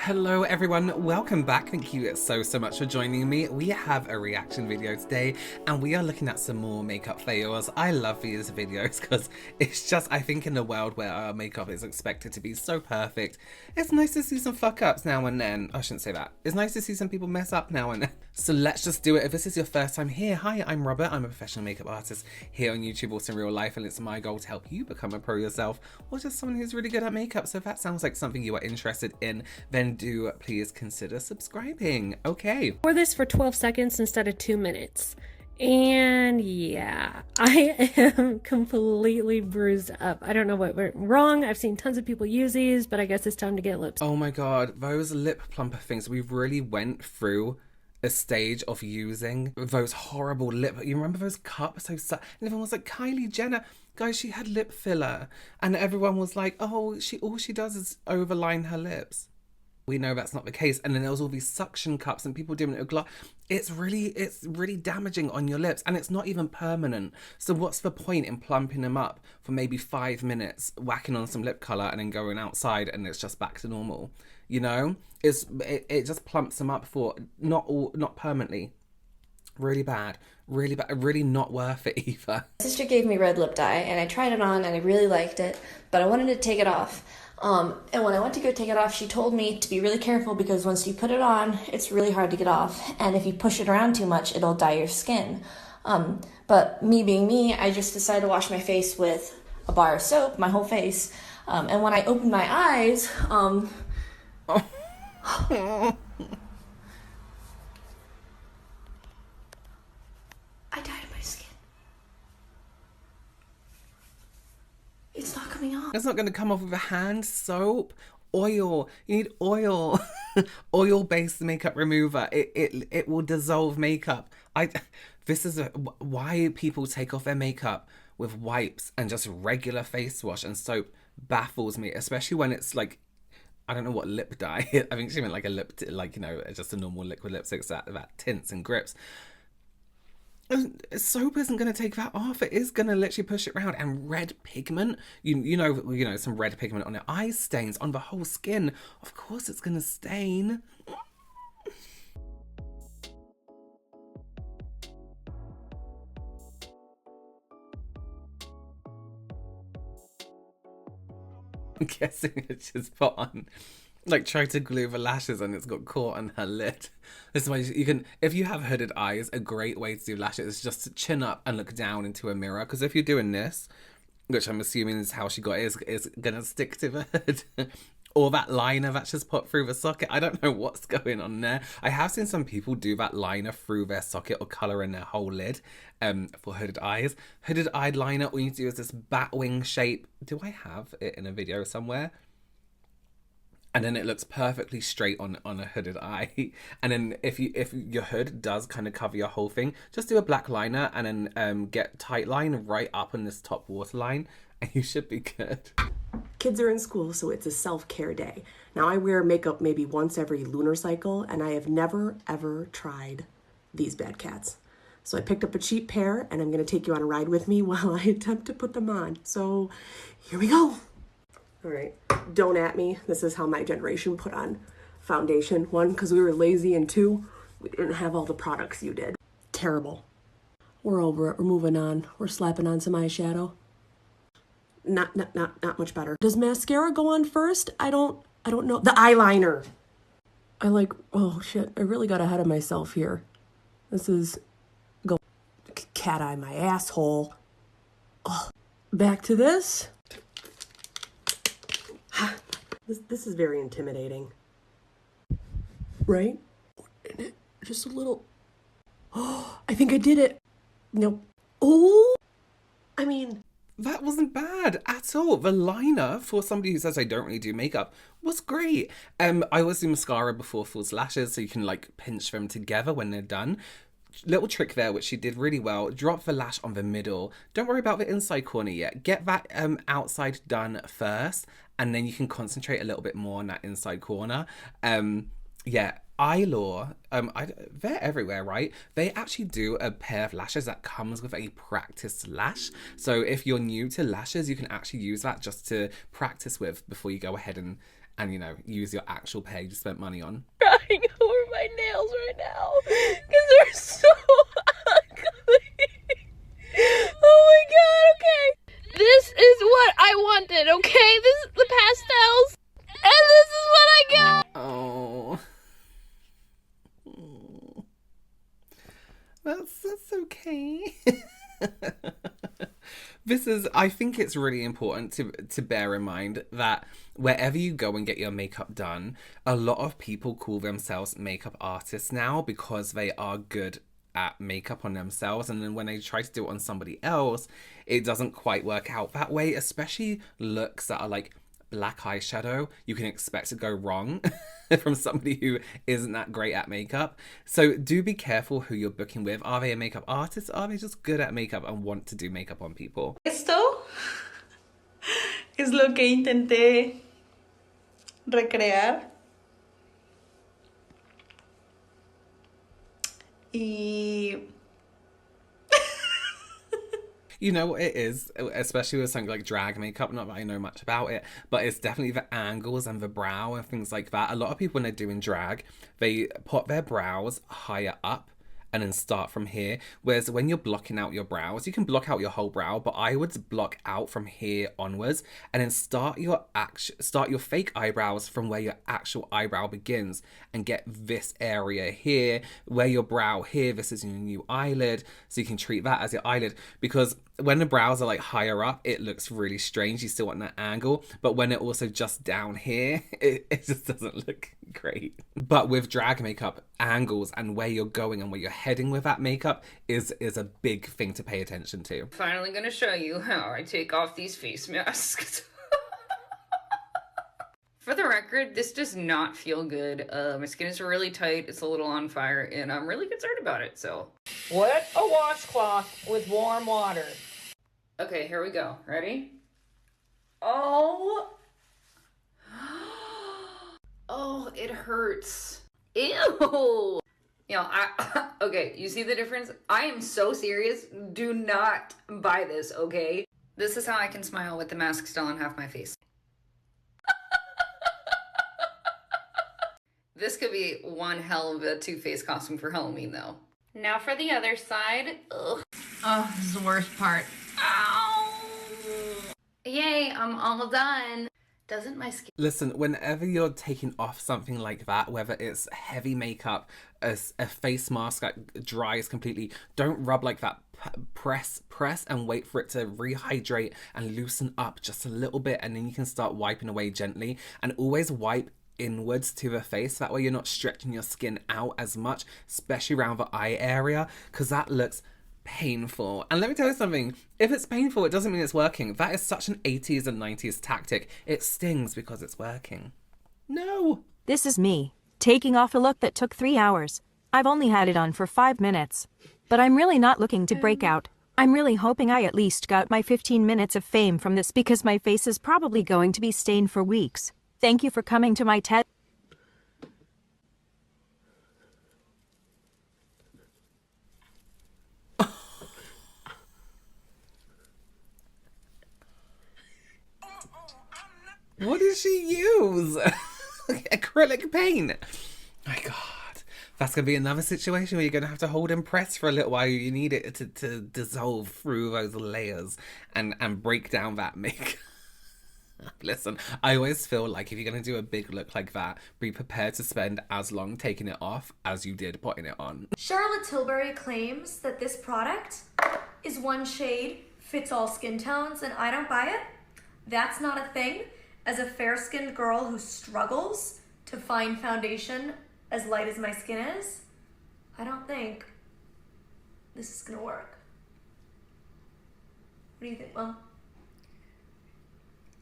Hello everyone, welcome back. Thank you so much for joining me. We have a reaction video today and we are looking at some more makeup fails. I love these videos because it's just, I think in a world where our makeup is expected to be so perfect, it's nice to see some fuck ups now and then. I shouldn't say that. It's nice to see some people mess up now and then. So let's just do it. If this is your first time here, hi, I'm Robert. I'm a professional makeup artist here on YouTube, also in real life, and it's my goal to help you become a pro yourself or just someone who's really good at makeup. So if that sounds like something you are interested in, then do please consider subscribing. Okay. Pour this for 12 seconds instead of 2 minutes. And yeah, I am completely bruised up. I don't know what went wrong. I've seen tons of people use these, but I guess it's time to get lips. Oh my god, those lip plumper things, we really went through a stage of using those horrible lip, you remember those cups? And everyone was like, Kylie Jenner, guys, she had lip filler. And everyone was like, oh, all she does is overline her lips. We know that's not the case. And then there was all these suction cups and people doing it with gloss. It's really damaging on your lips and it's not even permanent. So what's the point in plumping them up for maybe 5 minutes, whacking on some lip color and then going outside and it's just back to normal? You know, it just plumps them up for not permanently. Really bad, really not worth it either. My sister gave me red lip dye and I tried it on and I really liked it, but I wanted to take it off. And when I went to go take it off, she told me to be really careful because once you put it on, it's really hard to get off. And if you push it around too much, it'll dye your skin. But me being me, I just decided to wash my face with a bar of soap, my whole face. And when I opened my eyes, I dyed my skin. It's not coming off. It's not going to come off with a hand soap. Oil. You need oil. Oil-based makeup remover. It will dissolve makeup. This is why people take off their makeup with wipes and just regular face wash and soap baffles me, especially when it's like, I don't know what lip dye. I think she meant like a lip, like, you know, just a normal liquid lipstick that tints and grips. Soap isn't going to take that off. It is going to literally push it around. And red pigment, you know, some red pigment on the eye stains on the whole skin. Of course it's going to stain. I'm guessing it's just put on, like, try to glue the lashes and it's got caught on her lid. This is why you can, if you have hooded eyes, a great way to do lashes is just to chin up and look down into a mirror. Because if you're doing this, which I'm assuming is how she got it, is gonna stick to the hood. Or that liner that's just put through the socket. I don't know what's going on there. I have seen some people do that liner through their socket or colour in their whole lid for hooded eyes. Hooded eyeliner, all you do is this bat wing shape. Do I have it in a video somewhere? And then it looks perfectly straight on a hooded eye. And then if your hood does kind of cover your whole thing, just do a black liner and then get tight line right up on this top waterline and you should be good. Kids are in school, so it's a self-care day. Now I wear makeup maybe once every lunar cycle and I have never ever tried these bad cats. So I picked up a cheap pair and I'm gonna take you on a ride with me while I attempt to put them on. So here we go. All right, don't at me. This is how my generation put on foundation. 1, because we were lazy, and 2, we didn't have all the products you did. Terrible. We're over it, we're moving on. We're slapping on some eyeshadow. Not much better. Does mascara go on first? I don't know. The eyeliner. Oh shit, I really got ahead of myself here. This is, go cat eye my asshole. Oh, back to this. This is very intimidating. Right? Just a little. Oh, I think I did it. Nope. Oh, I mean, that wasn't bad at all. The liner, for somebody who says I don't really do makeup, was great. I always do mascara before false lashes so you can like pinch them together when they're done. Little trick there, which she did really well. Drop the lash on the middle. Don't worry about the inside corner yet. Get that outside done first, and then you can concentrate a little bit more on that inside corner. Yeah, Eyelaw, they're everywhere, right? They actually do a pair of lashes that comes with a practice lash. So if you're new to lashes, you can actually use that just to practice with before you go ahead and and, you know, use your actual pay you spent money on. Crying over my nails right now because they're so ugly. Oh my god, okay. This is what I wanted, okay? This is the pastels, and this is what I got. Oh. That's okay. I think it's really important to bear in mind that wherever you go and get your makeup done, a lot of people call themselves makeup artists now because they are good at makeup on themselves, and then when they try to do it on somebody else, it doesn't quite work out that way, especially looks that are like black eyeshadow. You can expect to go wrong from somebody who isn't that great at makeup. So do be careful who you're booking with. Are they a makeup artist? Are they just good at makeup and want to do makeup on people? Esto es lo que intenté recrear. Y You know what it is, especially with something like drag makeup, not that I know much about it, but it's definitely the angles and the brow and things like that. A lot of people, when they're doing drag, they put their brows higher up and then start from here. Whereas when you're blocking out your brows, you can block out your whole brow, but I would block out from here onwards and then start your fake eyebrows from where your actual eyebrow begins and get this area here, where your brow here, this is your new eyelid, so you can treat that as your eyelid, because when the brows are like higher up, it looks really strange. You still want that angle, but when it also just down here, it just doesn't look great. But with drag makeup, angles and where you're going and where you're heading with that makeup is a big thing to pay attention to. Finally gonna show you how I take off these face masks. For the record, this does not feel good. My skin is really tight, it's a little on fire, and I'm really concerned about it, so. Wet a washcloth with warm water. Okay, here we go. Ready? Oh. Oh, it hurts. Ew. You know, okay, you see the difference? I am so serious. Do not buy this, okay? This is how I can smile with the mask still on half my face. This could be one hell of a Two-Face costume for Halloween, though. Now for the other side. Ugh. Oh, this is the worst part. Ow! Yay, I'm all done. Doesn't my skin... Listen, whenever you're taking off something like that, whether it's heavy makeup, a face mask that dries completely, don't rub like that. Press and wait for it to rehydrate and loosen up just a little bit, and then you can start wiping away gently, and always wipe inwards to the face. That way you're not stretching your skin out as much, especially around the eye area, because that looks painful. And let me tell you something, if it's painful, it doesn't mean it's working. That is such an 80s and 90s tactic. It stings because it's working. No. This is me, taking off a look that took 3 hours. I've only had it on for 5 minutes. But I'm really not looking to break out. I'm really hoping I at least got my 15 minutes of fame from this, because my face is probably going to be stained for weeks. Thank you for coming to my TED. What did she use? Acrylic paint. My God. That's going to be another situation where you're going to have to hold and press for a little while. You need it to dissolve through those layers and break down that makeup. Listen, I always feel like if you're going to do a big look like that, be prepared to spend as long taking it off as you did putting it on. Charlotte Tilbury claims that this product is one shade, fits all skin tones, and I don't buy it. That's not a thing. As a fair-skinned girl who struggles to find foundation as light as my skin is, I don't think this is gonna work. What do you think, Mom?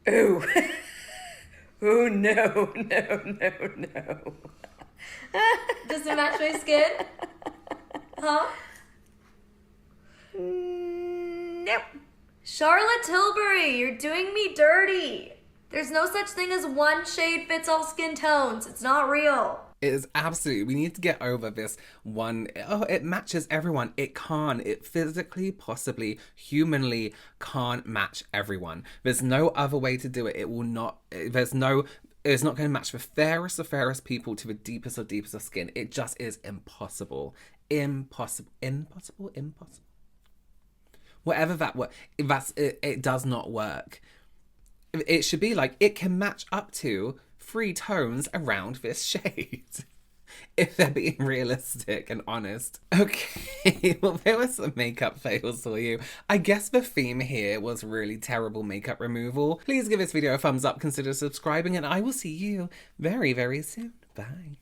ooh. Ooh, no. Does it match my skin? Huh? Nope. Charlotte Tilbury, you're doing me dirty. There's no such thing as one shade fits all skin tones. It's not real. It is absolutely, we need to get over this one, it matches everyone. It can't. It physically, possibly, humanly can't match everyone. There's no other way to do it. It will not, there's no It's not going to match the fairest of fairest people to the deepest of deepest of skin. It just is impossible. Impossible. Impossible? Impossible. Whatever that word, it does not work. It should be like, it can match up to 3 tones around this shade. If they're being realistic and honest. Okay, well, there were some makeup fails for you. I guess the theme here was really terrible makeup removal. Please give this video a thumbs up, consider subscribing, and I will see you very, very soon. Bye.